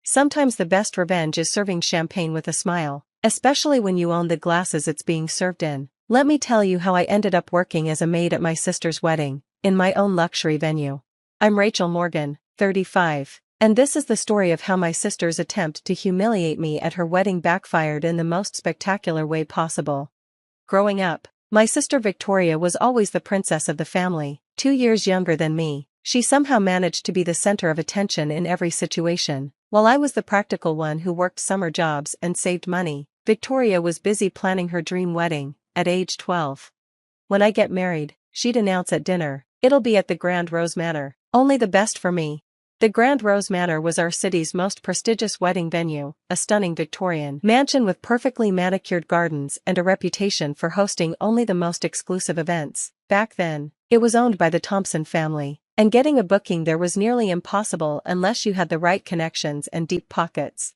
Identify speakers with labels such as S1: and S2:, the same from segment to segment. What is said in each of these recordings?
S1: Sometimes the best revenge is serving champagne with a smile, especially when you own the glasses it's being served in. Let me tell you how I ended up working as a maid at my sister's wedding, in my own luxury venue. I'm Rachel Morgan, 35, and this is the story of how my sister's attempt to humiliate me at her wedding backfired in the most spectacular way possible. Growing up, my sister Victoria was always the princess of the family, 2 years younger than me. She somehow managed to be the center of attention in every situation. While I was the practical one who worked summer jobs and saved money, Victoria was busy planning her dream wedding, at age 12. When I get married, she'd announce at dinner, it'll be at the Grand Rose Manor, only the best for me. The Grand Rose Manor was our city's most prestigious wedding venue, a stunning Victorian mansion with perfectly manicured gardens and a reputation for hosting only the most exclusive events. Back then, it was owned by the Thompson family, and getting a booking there was nearly impossible unless you had the right connections and deep pockets.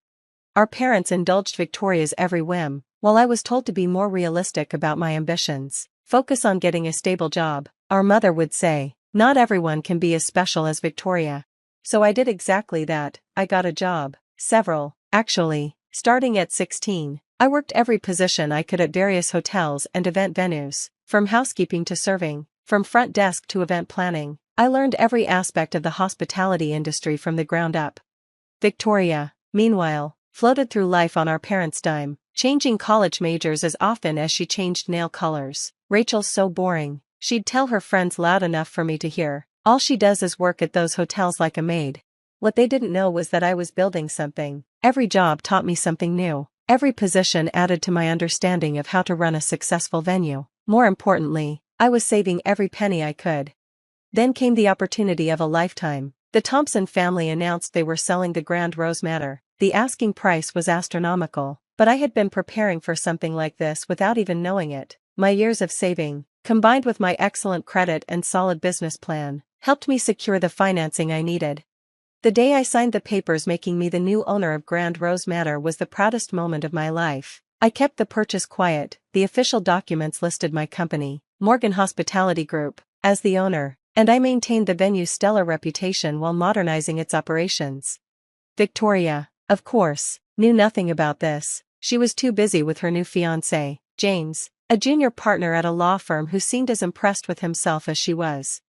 S1: Our parents indulged Victoria's every whim, while I was told to be more realistic about my ambitions. Focus on getting a stable job, our mother would say. Not everyone can be as special as Victoria. So I did exactly that. I got a job. Several, actually. Starting at 16, I worked every position I could at various hotels and event venues, from housekeeping to serving, from front desk to event planning. I learned every aspect of the hospitality industry from the ground up. Victoria, meanwhile, floated through life on our parents' dime, changing college majors as often as she changed nail colors. Rachel's so boring, she'd tell her friends loud enough for me to hear. All she does is work at those hotels like a maid. What they didn't know was that I was building something. Every job taught me something new. Every position added to my understanding of how to run a successful venue. More importantly, I was saving every penny I could. Then came the opportunity of a lifetime. The Thompson family announced they were selling the Grand Rose Manor. The asking price was astronomical, but I had been preparing for something like this without even knowing it. My years of saving, combined with my excellent credit and solid business plan, helped me secure the financing I needed. The day I signed the papers making me the new owner of Grand Rose Manor was the proudest moment of my life. I kept the purchase quiet. The official documents listed my company, Morgan Hospitality Group, as the owner, and I maintained the venue's stellar reputation while modernizing its operations. Victoria, of course, knew nothing about this. She was too busy with her new fiancé, James, a junior partner at a law firm who seemed as impressed with himself as she was.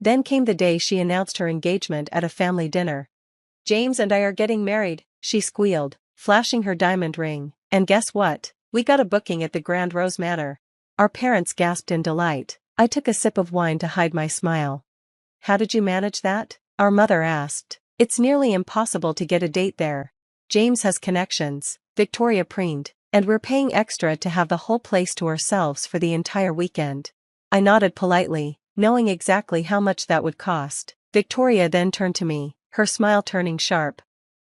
S1: Then came the day she announced her engagement at a family dinner. "James and I are getting married," she squealed, flashing her diamond ring. "And guess what? We got a booking at the Grand Rose Manor." Our parents gasped in delight. I took a sip of wine to hide my smile. "How did you manage that?" our mother asked. "It's nearly impossible to get a date there." "James has connections," Victoria preened, "and we're paying extra to have the whole place to ourselves for the entire weekend." I nodded politely, knowing exactly how much that would cost. Victoria then turned to me, her smile turning sharp.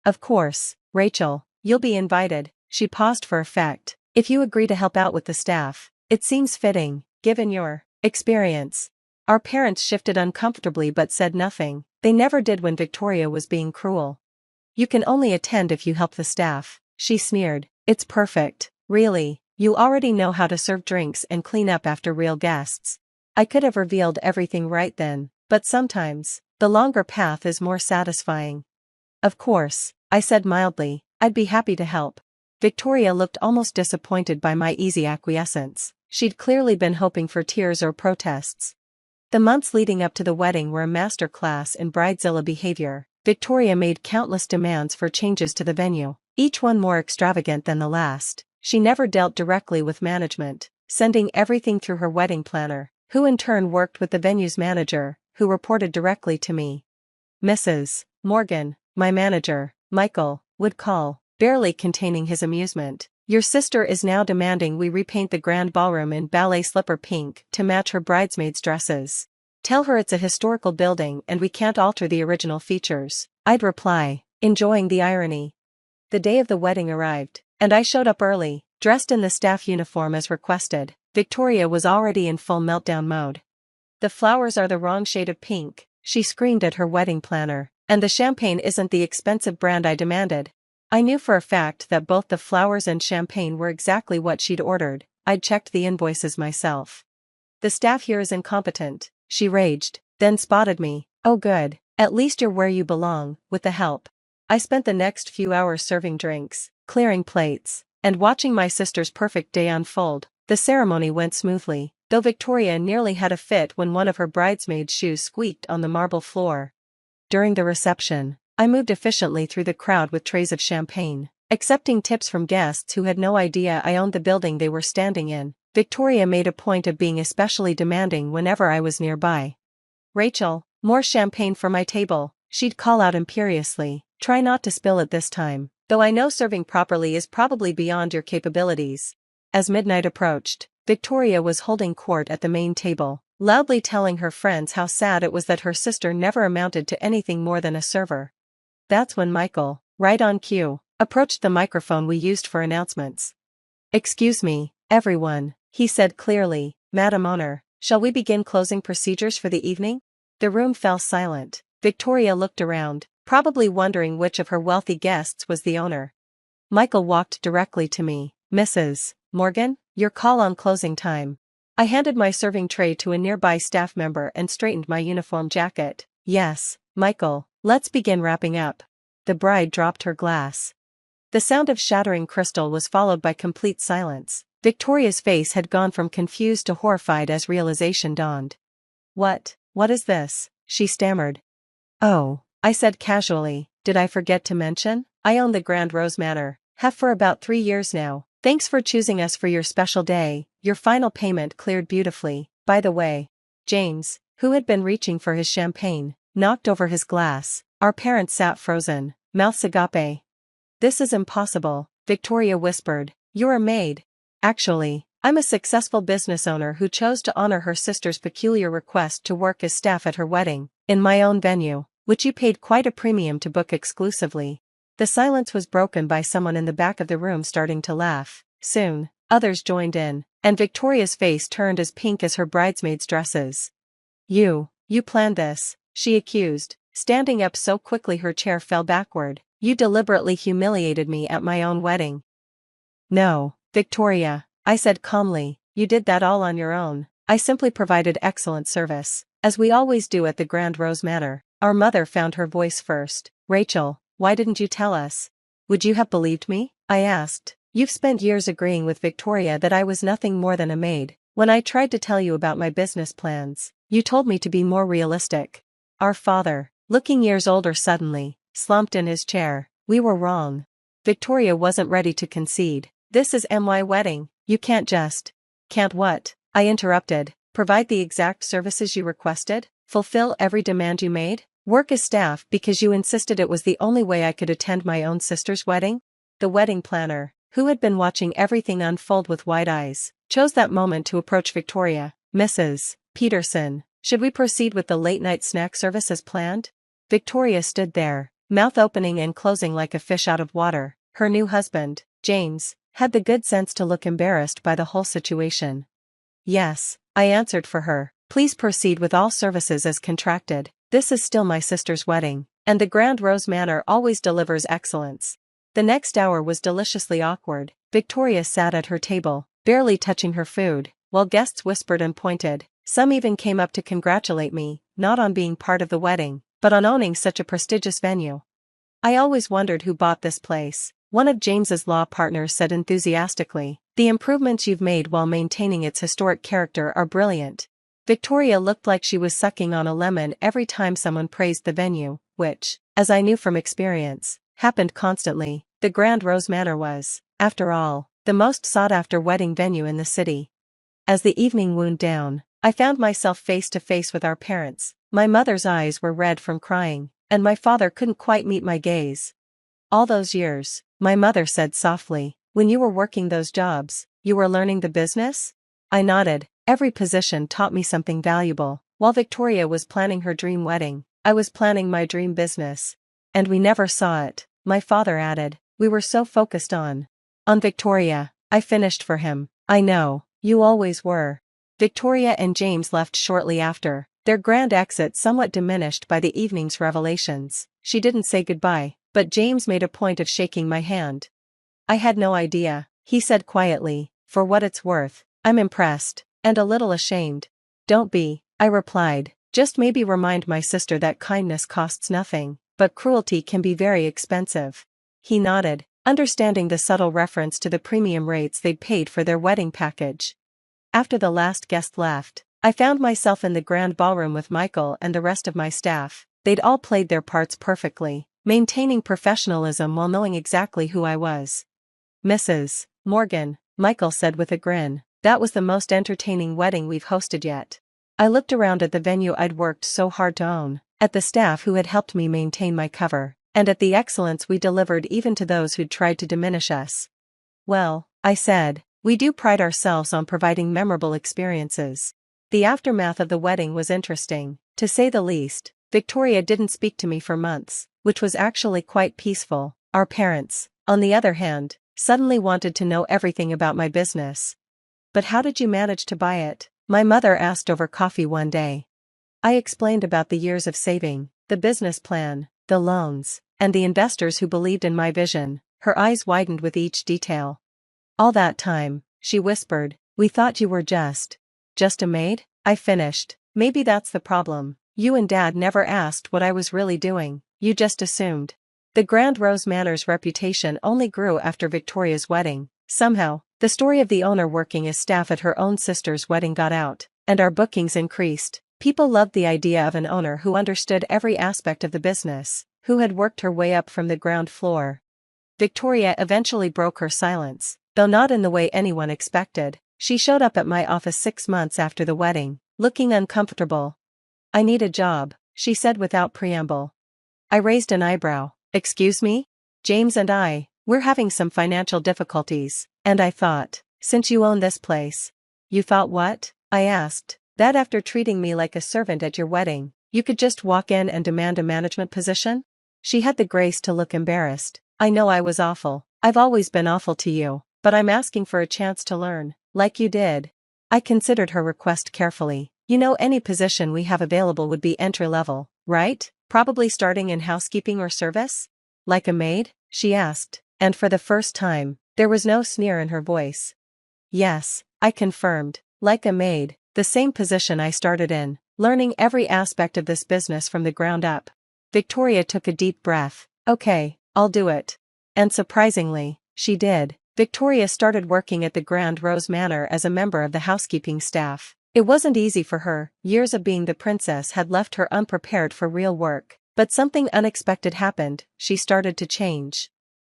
S1: "Of course, Rachel, you'll be invited." She paused for effect. "If you agree to help out with the staff, it seems fitting, given your experience." Our parents shifted uncomfortably but said nothing. They never did when Victoria was being cruel. "You can only attend if you help the staff," she sneered. "It's perfect, really. You already know how to serve drinks and clean up after real guests." I could have revealed everything right then, but sometimes, the longer path is more satisfying. "Of course," I said mildly, "I'd be happy to help." Victoria looked almost disappointed by my easy acquiescence. She'd clearly been hoping for tears or protests. The months leading up to the wedding were a master class in bridezilla behavior. Victoria made countless demands for changes to the venue, each one more extravagant than the last. She never dealt directly with management, sending everything through her wedding planner, who in turn worked with the venue's manager, who reported directly to me. Mrs. Morgan, my manager, Michael, would call, barely containing his amusement. "Your sister is now demanding we repaint the grand ballroom in ballet slipper pink to match her bridesmaids' dresses. Tell her it's a historical building and we can't alter the original features," I'd reply, enjoying the irony. The day of the wedding arrived, and I showed up early, dressed in the staff uniform as requested. Victoria was already in full meltdown mode. "The flowers are the wrong shade of pink," she screamed at her wedding planner, "and the champagne isn't the expensive brand I demanded." I knew for a fact that both the flowers and champagne were exactly what she'd ordered. I'd checked the invoices myself. "The staff here is incompetent," she raged, then spotted me. "Oh good, at least you're where you belong, with the help." I spent the next few hours serving drinks, clearing plates, and watching my sister's perfect day unfold. The ceremony went smoothly, though Victoria nearly had a fit when one of her bridesmaid's shoes squeaked on the marble floor. During the reception, I moved efficiently through the crowd with trays of champagne, accepting tips from guests who had no idea I owned the building they were standing in. Victoria made a point of being especially demanding whenever I was nearby. "Rachel, more champagne for my table," she'd call out imperiously. "Try not to spill it this time, though I know serving properly is probably beyond your capabilities." As midnight approached, Victoria was holding court at the main table, loudly telling her friends how sad it was that her sister never amounted to anything more than a server. That's when Michael, right on cue, approached the microphone we used for announcements. "Excuse me, everyone," he said clearly. "Madam Owner, shall we begin closing procedures for the evening?" The room fell silent. Victoria looked around, probably wondering which of her wealthy guests was the owner. Michael walked directly to me. "Mrs. Morgan, your call on closing time." I handed my serving tray to a nearby staff member and straightened my uniform jacket. "Yes, Michael, let's begin wrapping up." The bride dropped her glass. The sound of shattering crystal was followed by complete silence. Victoria's face had gone from confused to horrified as realization dawned. What is this?" she stammered. "Oh," I said casually, "did I forget to mention? I own the Grand Rose Manor, have for about 3 years now. Thanks for choosing us for your special day. Your final payment cleared beautifully, by the way." James, who had been reaching for his champagne, knocked over his glass. Our parents sat frozen, mouths agape. "This is impossible," Victoria whispered. "You're a maid." "Actually, I'm a successful business owner who chose to honor her sister's peculiar request to work as staff at her wedding, in my own venue, which you paid quite a premium to book exclusively." The silence was broken by someone in the back of the room starting to laugh. Soon, others joined in, and Victoria's face turned as pink as her bridesmaids' dresses. You planned this," she accused, standing up so quickly her chair fell backward. "You deliberately humiliated me at my own wedding." "No, Victoria," I said calmly, "you did that all on your own. I simply provided excellent service, as we always do at the Grand Rose Manor." Our mother found her voice first. "Rachel, why didn't you tell us? Would you have believed me?" I asked. "You've spent years agreeing with Victoria that I was nothing more than a maid. When I tried to tell you about my business plans, you told me to be more realistic." Our father, looking years older suddenly, slumped in his chair. "We were wrong." Victoria wasn't ready to concede. "This is my wedding. You can't just—" "Can't what?" I interrupted. "Provide the exact services you requested? Fulfill every demand you made? Work as staff because you insisted it was the only way I could attend my own sister's wedding?" The wedding planner, who had been watching everything unfold with wide eyes, chose that moment to approach Victoria. "Mrs. Peterson, should we proceed with the late-night snack service as planned?" Victoria stood there, mouth opening and closing like a fish out of water. Her new husband, James, had the good sense to look embarrassed by the whole situation. "Yes," I answered for her. "Please proceed with all services as contracted. This is still my sister's wedding, and the Grand Rose Manor always delivers excellence." The next hour was deliciously awkward. Victoria sat at her table, barely touching her food, while guests whispered and pointed. Some even came up to congratulate me, not on being part of the wedding, but on owning such a prestigious venue. "I always wondered who bought this place," one of James's law partners said enthusiastically. "The improvements you've made while maintaining its historic character are brilliant." Victoria looked like she was sucking on a lemon every time someone praised the venue, which, as I knew from experience, happened constantly. The Grand Rose Manor was, after all, the most sought-after wedding venue in the city. As the evening wound down, I found myself face to face with our parents. My mother's eyes were red from crying, and my father couldn't quite meet my gaze. "All those years," my mother said softly, "when you were working those jobs, you were learning the business?" I nodded. Every position taught me something valuable. While Victoria was planning her dream wedding, I was planning my dream business. "And we never saw it," my father added. "We were so focused on Victoria." I finished for him. "I know, you always were." Victoria and James left shortly after, their grand exit somewhat diminished by the evening's revelations. She didn't say goodbye, but James made a point of shaking my hand. "I had no idea," he said quietly. "For what it's worth, I'm impressed, and a little ashamed." "Don't be," I replied. "Just maybe remind my sister that kindness costs nothing." but cruelty can be very expensive. He nodded, understanding the subtle reference to the premium rates they'd paid for their wedding package. After the last guest left, I found myself in the grand ballroom with Michael and the rest of my staff. They'd all played their parts perfectly, maintaining professionalism while knowing exactly who I was. "Mrs. Morgan," Michael said with a grin, "that was the most entertaining wedding we've hosted yet." I looked around at the venue I'd worked so hard to own, at the staff who had helped me maintain my cover, and at the excellence we delivered even to those who'd tried to diminish us. "Well," I said, "we do pride ourselves on providing memorable experiences." The aftermath of the wedding was interesting, to say the least. Victoria didn't speak to me for months, which was actually quite peaceful. Our parents, on the other hand, suddenly wanted to know everything about my business. "But how did you manage to buy it?" my mother asked over coffee one day. I explained about the years of saving, the business plan, the loans, and the investors who believed in my vision. Her eyes widened with each detail. "All that time," she whispered, "we thought you were just a maid?" I finished. "Maybe that's the problem. You and Dad never asked what I was really doing, you just assumed." The Grand Rose Manor's reputation only grew after Victoria's wedding. Somehow, the story of the owner working as staff at her own sister's wedding got out, and our bookings increased. People loved the idea of an owner who understood every aspect of the business, who had worked her way up from the ground floor. Victoria eventually broke her silence, though not in the way anyone expected. She showed up at my office 6 months after the wedding, looking uncomfortable. "I need a job," she said without preamble. I raised an eyebrow. "Excuse me? James and we're having some financial difficulties, and I thought, since you own this place." "You thought what?" I asked. "That after treating me like a servant at your wedding, you could just walk in and demand a management position?" She had the grace to look embarrassed. "I know I was awful. I've always been awful to you, but I'm asking for a chance to learn, like you did." I considered her request carefully. "You know, any position we have available would be entry-level, right? Probably starting in housekeeping or service?" "Like a maid?" she asked, and for the first time, there was no sneer in her voice. "Yes," I confirmed, "like a maid, the same position I started in, learning every aspect of this business from the ground up." Victoria took a deep breath. "Okay, I'll do it." And surprisingly, she did. Victoria started working at the Grand Rose Manor as a member of the housekeeping staff. It wasn't easy for her. Years of being the princess had left her unprepared for real work. But something unexpected happened. She started to change.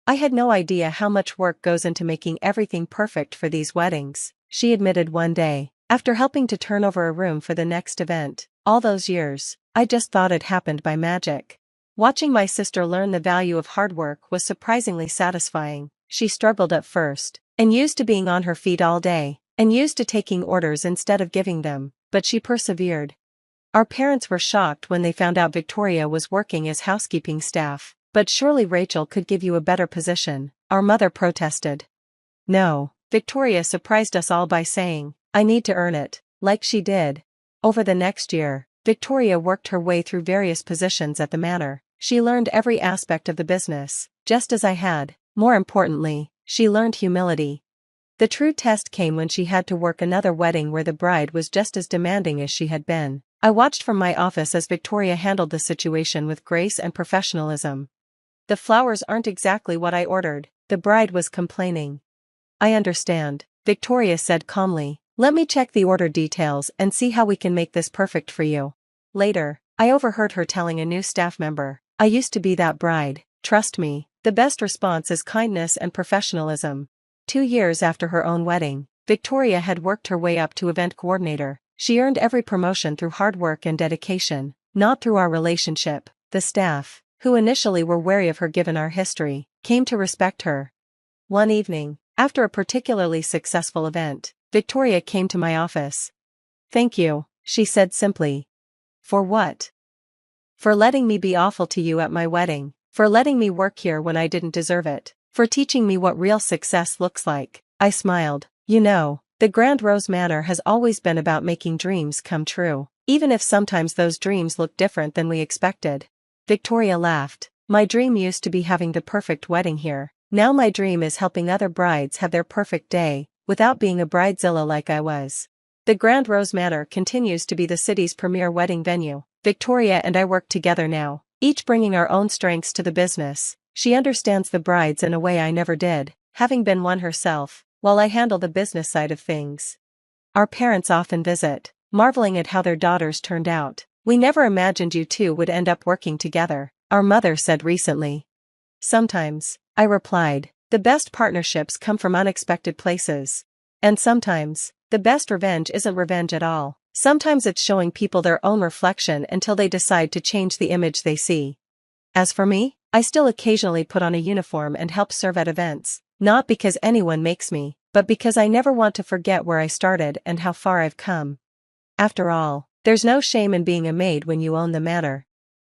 S1: "I had no idea how much work goes into making everything perfect for these weddings," she admitted one day, after helping to turn over a room for the next event. "All those years, I just thought it happened by magic." Watching my sister learn the value of hard work was surprisingly satisfying. She struggled at first, and used to being on her feet all day, and used to taking orders instead of giving them, but she persevered. Our parents were shocked when they found out Victoria was working as housekeeping staff. "But surely Rachel could give you a better position," our mother protested. "No," Victoria surprised us all by saying, "I need to earn it," like she did. Over the next year, Victoria worked her way through various positions at the manor. She learned every aspect of the business, just as I had. More importantly, she learned humility. The true test came when she had to work another wedding where the bride was just as demanding as she had been. I watched from my office as Victoria handled the situation with grace and professionalism. "The flowers aren't exactly what I ordered," the bride was complaining. "I understand," Victoria said calmly. "Let me check the order details and see how we can make this perfect for you." Later, I overheard her telling a new staff member, "I used to be that bride. Trust me, the best response is kindness and professionalism." 2 years after her own wedding, Victoria had worked her way up to event coordinator. She earned every promotion through hard work and dedication, not through our relationship. The staff, who initially were wary of her given our history, came to respect her. One evening, after a particularly successful event, Victoria came to my office. "Thank you," she said simply. "For what?" "For letting me be awful to you at my wedding, for letting me work here when I didn't deserve it, for teaching me what real success looks like." I smiled. "You know, the Grand Rose Manor has always been about making dreams come true, even if sometimes those dreams look different than we expected." Victoria laughed. "My dream used to be having the perfect wedding here. Now my dream is helping other brides have their perfect day, without being a bridezilla like I was." The Grand Rose Manor continues to be the city's premier wedding venue. Victoria and I work together now, each bringing our own strengths to the business. She understands the brides in a way I never did, having been one herself, while I handle the business side of things. Our parents often visit, marveling at how their daughters turned out. "We never imagined you two would end up working together," our mother said recently. "Sometimes," I replied, "the best partnerships come from unexpected places. And sometimes, the best revenge isn't revenge at all. Sometimes it's showing people their own reflection until they decide to change the image they see." As for me, I still occasionally put on a uniform and help serve at events, not because anyone makes me, but because I never want to forget where I started and how far I've come. After all, there's no shame in being a maid when you own the manor.